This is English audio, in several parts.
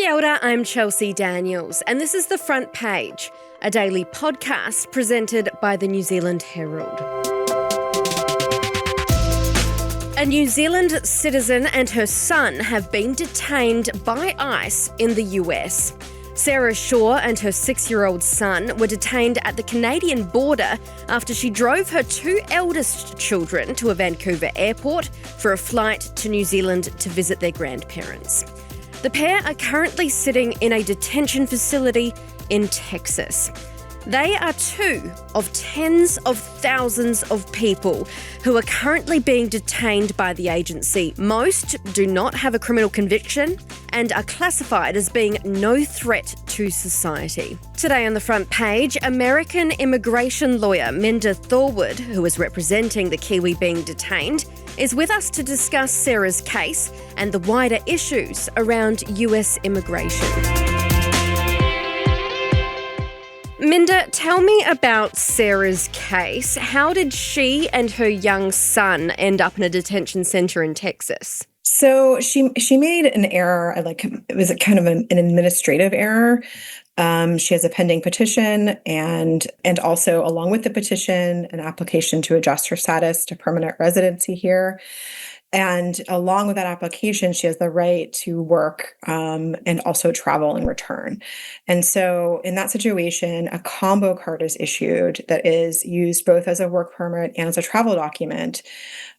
Kia ora, I'm Chelsea Daniels, and this is The Front Page, a daily podcast presented by the New Zealand Herald. A New Zealand citizen and her son have been detained by ICE in the US. Sarah Shaw and her 6-year-old son were detained at the Canadian border after she drove her 2 eldest children to a Vancouver airport for a flight to New Zealand to visit their grandparents. The pair are currently sitting in a detention facility in Texas. They are 2 of tens of thousands of people who are currently being detained by the agency. Most do not have a criminal conviction and are classified as being no threat to society. Today on the front page, American immigration lawyer Minda Thorward, who is representing the Kiwi being detained, is with us to discuss Sarah's case and the wider issues around US immigration. Minda, tell me about Sarah's case. How did she and her young son end up in a detention centre in Texas? So she made an error, it was kind of an administrative error. She has a pending petition and also along with the petition, an application to adjust her status to permanent residency here. And along with that application, she has the right to work and also travel and return. And so in that situation, a combo card is issued that is used both as a work permit and as a travel document.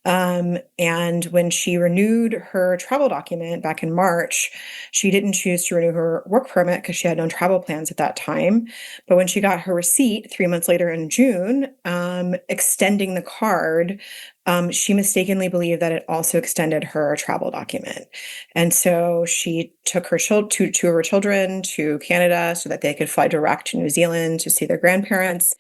And when she renewed her travel document back in March, she didn't choose to renew her work permit because she had no travel plans at that time. But when she got her receipt 3 months later in June, extending the card, she mistakenly believed that it also extended her travel document. And so she took her two of her children to Canada so that they could fly direct to New Zealand to see their grandparents.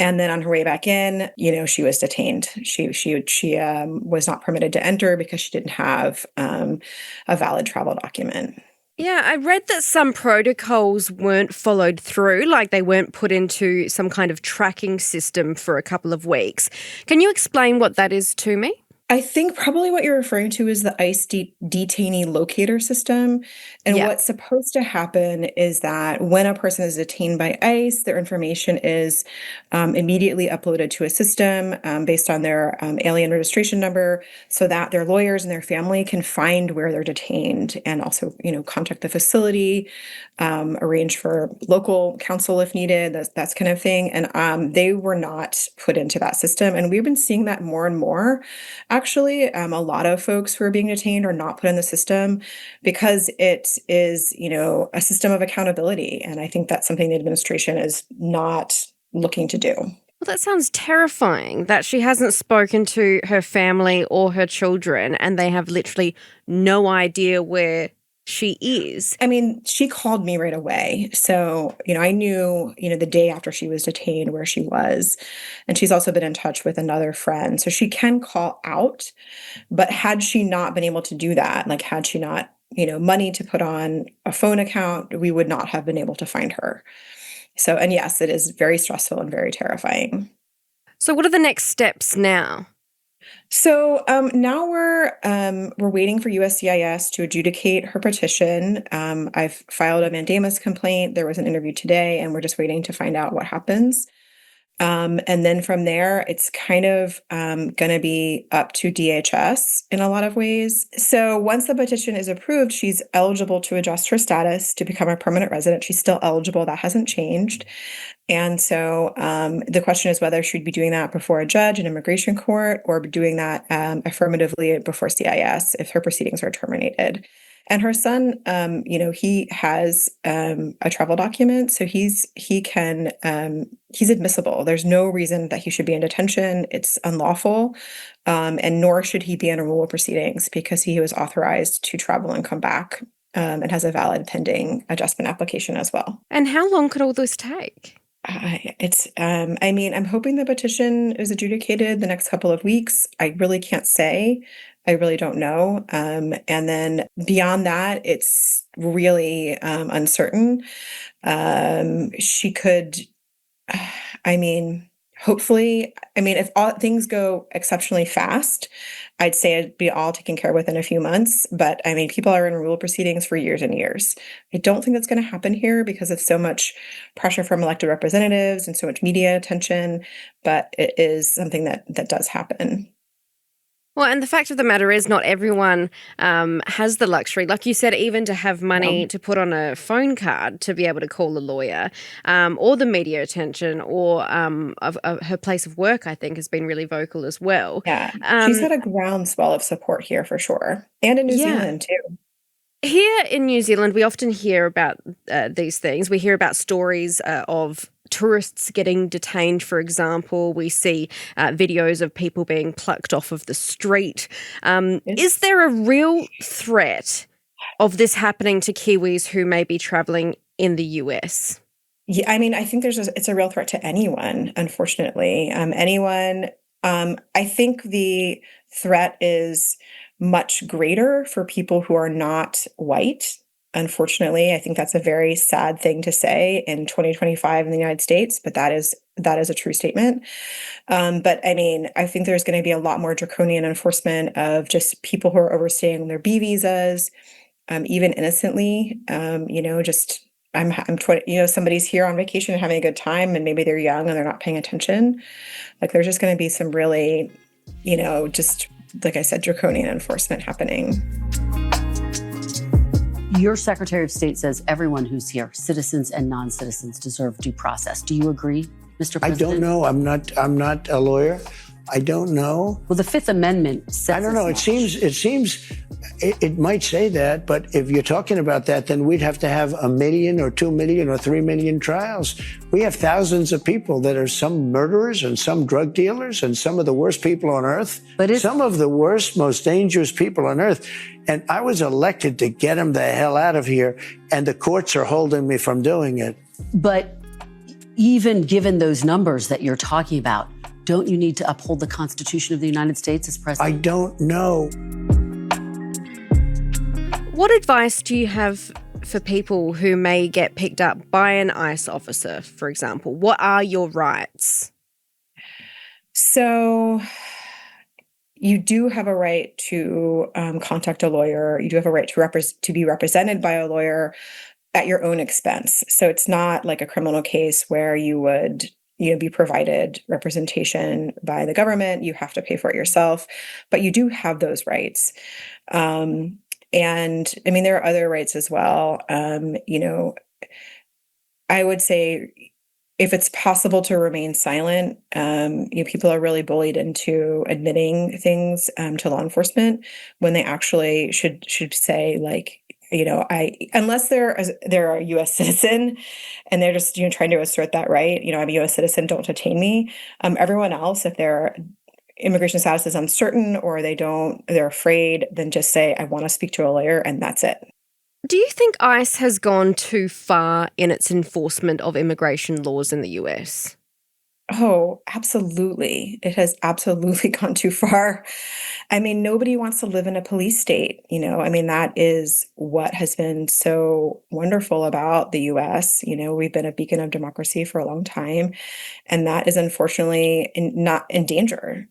And then on her way back in, she was detained. She was not permitted to enter because she didn't have a valid travel document. Yeah, I read that some protocols weren't followed through, like they weren't put into some kind of tracking system for a couple of weeks. Can you explain what that is to me? I think probably what you're referring to is the ICE detainee locator system. And what's supposed to happen is that when a person is detained by ICE, their information is immediately uploaded to a system based on their alien registration number so that their lawyers and their family can find where they're detained and also, contact the facility, arrange for local counsel if needed, that kind of thing. And they were not put into that system. And we've been seeing that more and more. Actually, a lot of folks who are being detained are not put in the system because it is, a system of accountability. And I think that's something the administration is not looking to do. Well, that sounds terrifying that she hasn't spoken to her family or her children and they have literally no idea where she is. I mean, she called me right away. So, I knew, the day after she was detained where she was. And she's also been in touch with another friend. So she can call out. But had she not been able to do that, had she not, money to put on a phone account, we would not have been able to find her. So, and yes, it is very stressful and very terrifying. So what are the next steps now? So now we're waiting for USCIS to adjudicate her petition. I've filed a mandamus complaint. There was an interview today, and we're just waiting to find out what happens. And then from there, it's kind of going to be up to DHS in a lot of ways. So once the petition is approved, she's eligible to adjust her status to become a permanent resident. She's still eligible. That hasn't changed. And so the question is whether she'd be doing that before a judge in immigration court or doing that affirmatively before CIS if her proceedings are terminated. And her son, he has a travel document, so he's admissible. There's no reason that he should be in detention. It's unlawful, and nor should he be in removal proceedings because he was authorized to travel and come back and has a valid pending adjustment application as well. And how long could all this take? I'm hoping the petition is adjudicated the next couple of weeks. I really can't say. I really don't know. And then beyond that, it's really uncertain. She could, hopefully, I mean, if all things go exceptionally fast, I'd say it'd be all taken care of within a few months. But I mean, people are in removal proceedings for years and years. I don't think that's going to happen here because of so much pressure from elected representatives and so much media attention. But it is something that does happen. Well, and the fact of the matter is, not everyone has the luxury, like you said, even to have money to put on a phone card to be able to call a lawyer, or the media attention, or of her place of work. I think has been really vocal as well. Yeah, she's Um, had a groundswell of support here for sure, and in New yeah. Zealand too. Here in New Zealand, we often hear about these things. We hear about stories of tourists getting detained, for example. We see videos of people being plucked off of the street. Is It's there a real threat of this happening to Kiwis who may be travelling in the US? Yeah, I mean, I think it's a real threat to anyone, unfortunately. Anyone. I think the threat is much greater for people who are not white. Unfortunately, I think that's a very sad thing to say in 2025 in the United States, but that is a true statement. But I mean, I think there's going to be a lot more draconian enforcement of just people who are overstaying their B visas, even innocently. Just I'm 20, somebody's here on vacation and having a good time, and maybe they're young and they're not paying attention. Like there's just going to be some really, just like I said, draconian enforcement happening. Your Secretary of State says everyone who's here, citizens and non-citizens, deserve due process. Do you agree, Mr. President? I don't know. I'm not a lawyer. I don't know. Well, the Fifth Amendment says I don't know. It might say that, but if you're talking about that, then we'd have to have 1 million or 2 million or 3 million trials. We have thousands of people that are some murderers and some drug dealers and some of the worst people on earth. But some of the worst, most dangerous people on earth. And I was elected to get them the hell out of here, and the courts are holding me from doing it. But even given those numbers that you're talking about, don't you need to uphold the Constitution of the United States as president? I don't know. What advice do you have for people who may get picked up by an ICE officer, for example? What are your rights? So you do have a right to contact a lawyer. You do have a right to be represented by a lawyer at your own expense. So it's not like a criminal case where you would be provided representation by the government. You have to pay for it yourself, but you do have those rights. And I mean, there are other rights as well. I would say if it's possible to remain silent, people are really bullied into admitting things to law enforcement when they actually should say, like, unless they're a U.S. citizen and they're just trying to assert that right. I'm a U.S. citizen, don't detain me. Everyone else, if their immigration status is uncertain or they're afraid, then just say, I want to speak to a lawyer, and that's it. Do you think ICE has gone too far in its enforcement of immigration laws in the US? Oh, absolutely. It has absolutely gone too far. I mean, nobody wants to live in a police state, I mean, that is what has been so wonderful about the US. We've been a beacon of democracy for a long time, and that is unfortunately not in danger.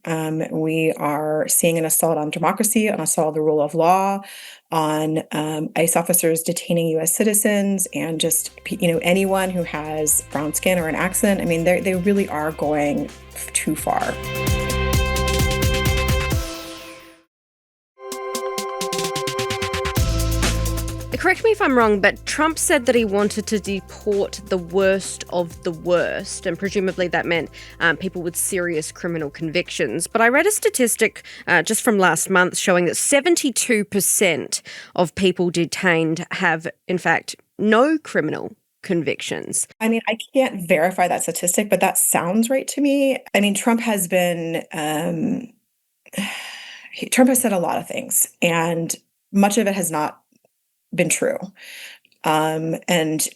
We are seeing an assault on democracy, an assault on the rule of law, on ICE officers detaining U.S. citizens, and just anyone who has brown skin or an accent. I mean, they really are going too far. Correct me if I'm wrong, but Trump said that he wanted to deport the worst of the worst, and presumably that meant people with serious criminal convictions. But I read a statistic just from last month showing that 72% of people detained have, in fact, no criminal convictions. I mean, I can't verify that statistic, but that sounds right to me. I mean, Trump has said a lot of things, and much of it has not been true. And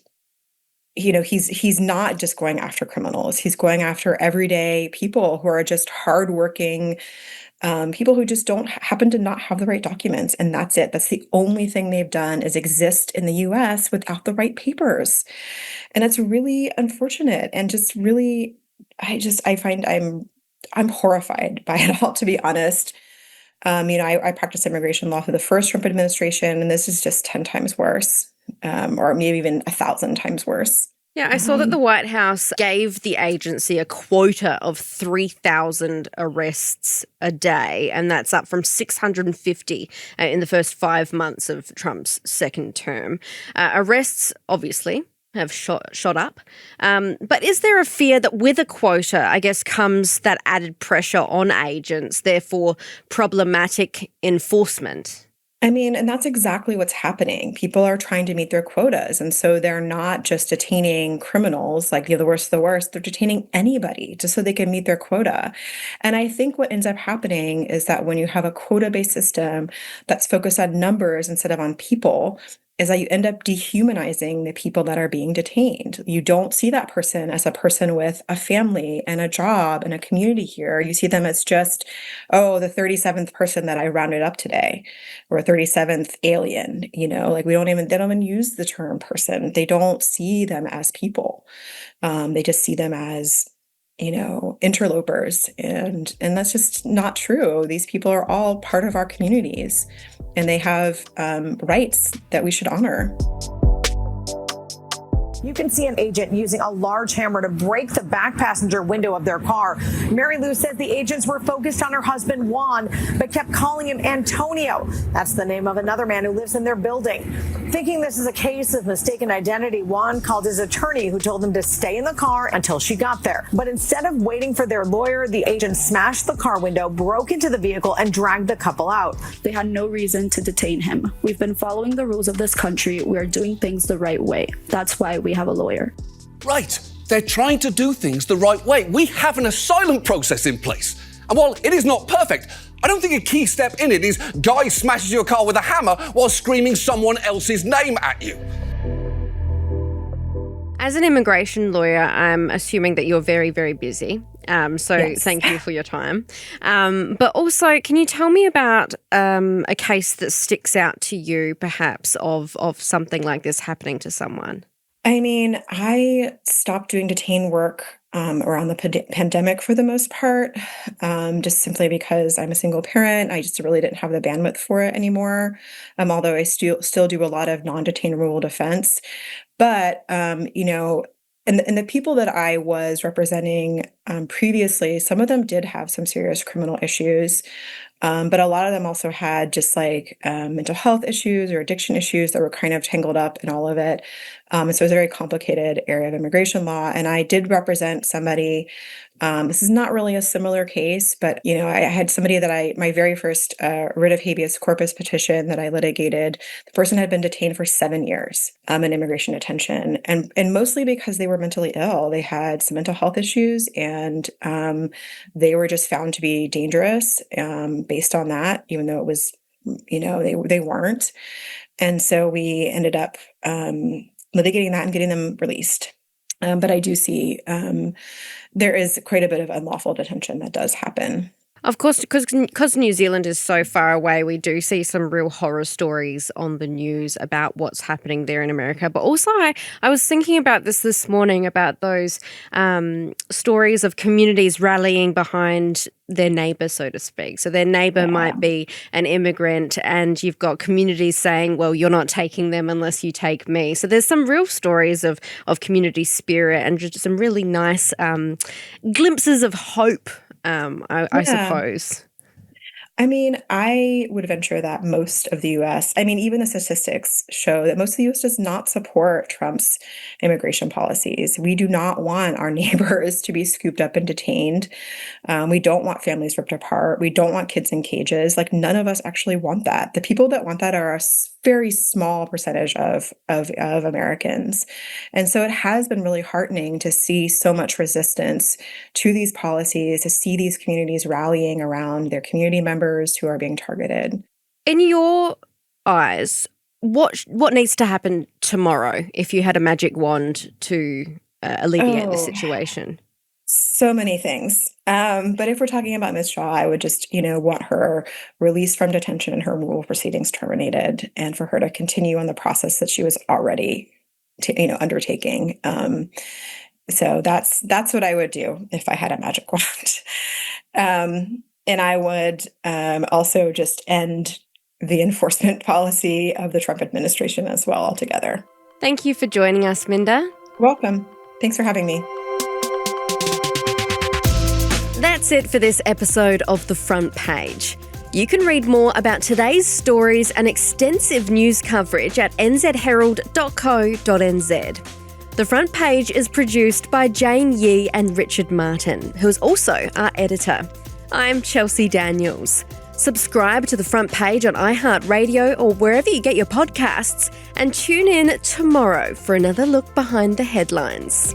he's not just going after criminals. He's going after everyday people who are just hardworking, people who just don't happen to not have the right documents. And that's it. That's the only thing they've done is exist in the US without the right papers. And it's really unfortunate and just really I find I'm horrified by it all, to be honest. I practiced immigration law for the first Trump administration, and this is just 10 times worse, or maybe even 1,000 times worse. Yeah, I saw that the White House gave the agency a quota of 3,000 arrests a day, and that's up from 650 in the first 5 months of Trump's second term. Arrests, obviously, have shot up. But is there a fear that with a quota, I guess, comes that added pressure on agents, therefore problematic enforcement? I mean, and that's exactly what's happening. People are trying to meet their quotas. And so they're not just detaining criminals, like, the worst of the worst. They're detaining anybody just so they can meet their quota. And I think what ends up happening is that when you have a quota-based system that's focused on numbers instead of on people, is that you end up dehumanizing the people that are being detained. You don't see that person as a person with a family and a job and a community here. You see them as just, oh, the 37th person that I rounded up today, or 37th alien, like they don't even use the term person. They don't see them as people. They just see them as, interlopers. And that's just not true. These people are all part of our communities, and they have rights that we should honor. You can see an agent using a large hammer to break the back passenger window of their car. Mary Lou says the agents were focused on her husband, Juan, but kept calling him Antonio. That's the name of another man who lives in their building. Thinking this is a case of mistaken identity, Juan called his attorney, who told him to stay in the car until she got there. But instead of waiting for their lawyer, the agent smashed the car window, broke into the vehicle, and dragged the couple out. They had no reason to detain him. We've been following the rules of this country. We're doing things the right way. That's why we have a lawyer. Right. They're trying to do things the right way. We have an asylum process in place. And while it is not perfect, I don't think a key step in it is guy smashes your car with a hammer while screaming someone else's name at you. As an immigration lawyer, I'm assuming that you're very, very busy. So Yes. Thank you for your time. But also, can you tell me about a case that sticks out to you, perhaps, of something like this happening to someone? I mean, I stopped doing detained work around the pandemic for the most part, just simply because I'm a single parent. I just really didn't have the bandwidth for it anymore, although I still do a lot of non-detained removal defense. But, and the people that I was representing previously, some of them did have some serious criminal issues. But a lot of them also had just like mental health issues or addiction issues that were kind of tangled up in all of it. And so it was a very complicated area of immigration law. And I did represent somebody. This is not really a similar case, but I had somebody that my very first writ of habeas corpus petition that I litigated. The person had been detained for 7 years in immigration detention, and mostly because they were mentally ill. They had some mental health issues, and they were just found to be dangerous based on that, even though it was, they weren't. And so we ended up litigating that and getting them released. But I do see there is quite a bit of unlawful detention that does happen. Of course, because New Zealand is so far away, we do see some real horror stories on the news about what's happening there in America. But also, I was thinking about this morning, about those stories of communities rallying behind their neighbour, so to speak. So their neighbour might be an immigrant, and you've got communities saying, well, you're not taking them unless you take me. So there's some real stories of community spirit and just some really nice glimpses of hope, I suppose. I mean, I would venture that most of the US, I mean, even the statistics show that most of the US does not support Trump's immigration policies. We do not want our neighbors to be scooped up and detained. We don't want families ripped apart. We don't want kids in cages. Like, none of us actually want that. The people that want that are a very small percentage of Americans. And so it has been really heartening to see so much resistance to these policies, to see these communities rallying around their community members who are being targeted. In your eyes, what needs to happen tomorrow if you had a magic wand to alleviate the situation? So many things. But if we're talking about Ms. Shaw, I would just, want her released from detention and her removal proceedings terminated, and for her to continue on the process that she was already, undertaking. So that's what I would do if I had a magic wand. And I would also just end the enforcement policy of the Trump administration as well altogether. Thank you for joining us, Minda. Welcome. Thanks for having me. That's it for this episode of The Front Page. You can read more about today's stories and extensive news coverage at nzherald.co.nz. The Front Page is produced by Jane Yee and Richard Martin, who is also our editor. I'm Chelsea Daniels. Subscribe to The Front Page on iHeartRadio or wherever you get your podcasts, and tune in tomorrow for another look behind the headlines.